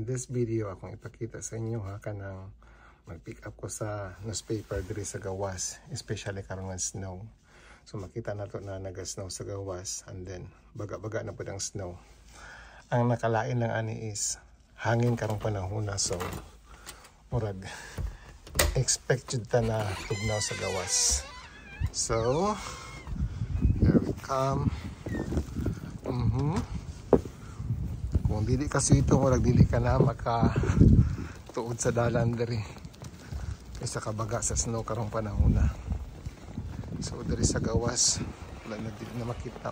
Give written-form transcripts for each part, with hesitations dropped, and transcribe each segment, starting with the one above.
in this video akong ipakita sa inyo ha kanang mag-pick up ko sa newspaper diri sa gawas, especially karon nga snow. So makita nato na naga-snow sa gawas and then baga-baga na pud ang snow. Ang nakalain lang ani is hangin karong panahon na, so murag expect jud ta na tugnaw sa gawas. So here we come. Kung dili kasi ito, murag dili ka na makatuod sa dalan diri kaysa kabaga sa snow karong panahon na. So diri sa gawas wala na dili na makita,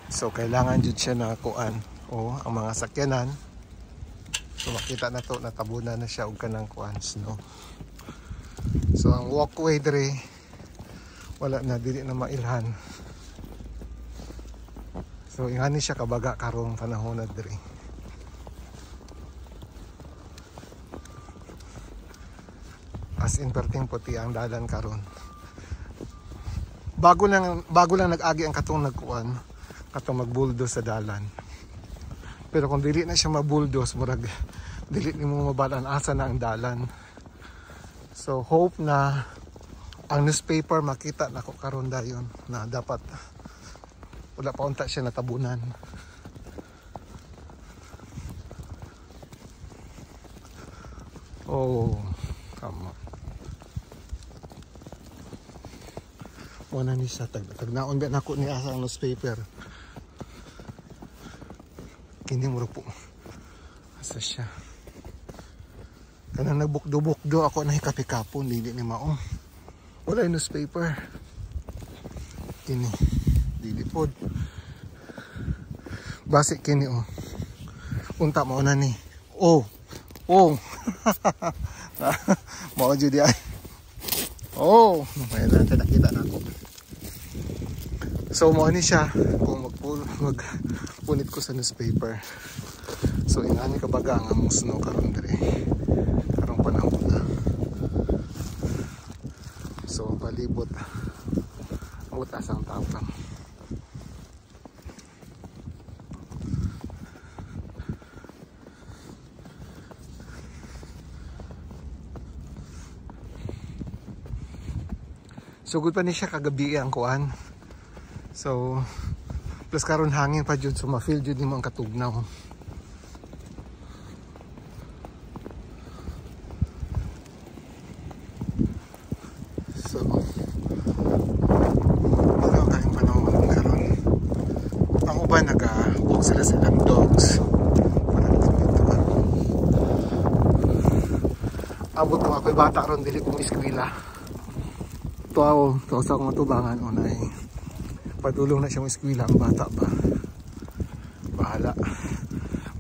so kailangan jud siya na kuan o ang mga sakyanan. So makita na to, natabunan na siya og kanang kuan snow. So ang walkway diri wala na, dili na mailhan. So ingani siya kabaga karong panahon na diri. As in perting puti ang dalan karon. Bago lang nag-agi ang katong nagkuan, katong mag-bulldoze sa dalan. Pero kung dili na siya ma-bulldoze, murag dili nimo mabalan asa na ang dalan. So hope na ang newspaper makita nako karon dayon na dapat wala pa unta siya natabunan. Oh, come on. Wala ni siya tagnaon ba nako ni asa ang newspaper. Kini mo po. Asa siya? Kanang nagbukdo-bukdo ako na hikapikapon, dili ni mao. Wala yung newspaper. Kini dili pod. Basi kini oh. Unta mo na ni. Oh. Mao jud ay. Oh, may lang nakita na ako. So mo ni siya kung magpunit ko sa newspaper. So ingani kabaga ang among snow karon diri. Karong panahon na. So palibot. Utas ang tapang. So good pa ni siya kagabi ang kuan. So plus karon hangin pa jud, so ma-feel jud nimo ang katugnaw. So ano kaing panahon karon. Ang uban naga-walk sila sa ilang dogs. Abot ko ako'y bata ron dili ko eskwela. Tuaw sa akong tubangan unay padulong na siya mo eskwela ang bata pa.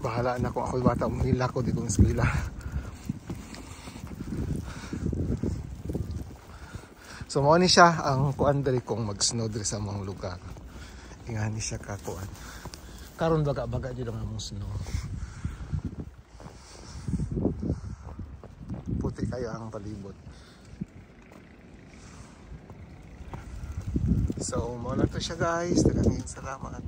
Bahala na kung ako'y bata umila ko di kong eskwela. So mao ni siya ang kuan diri kung mag-snow diri sa mga lugar. Ingani siya ka kuan. Karon baga-baga jud ang among snow. Puti kayo ang palibot. So, muna to siya guys. Daghang salamat.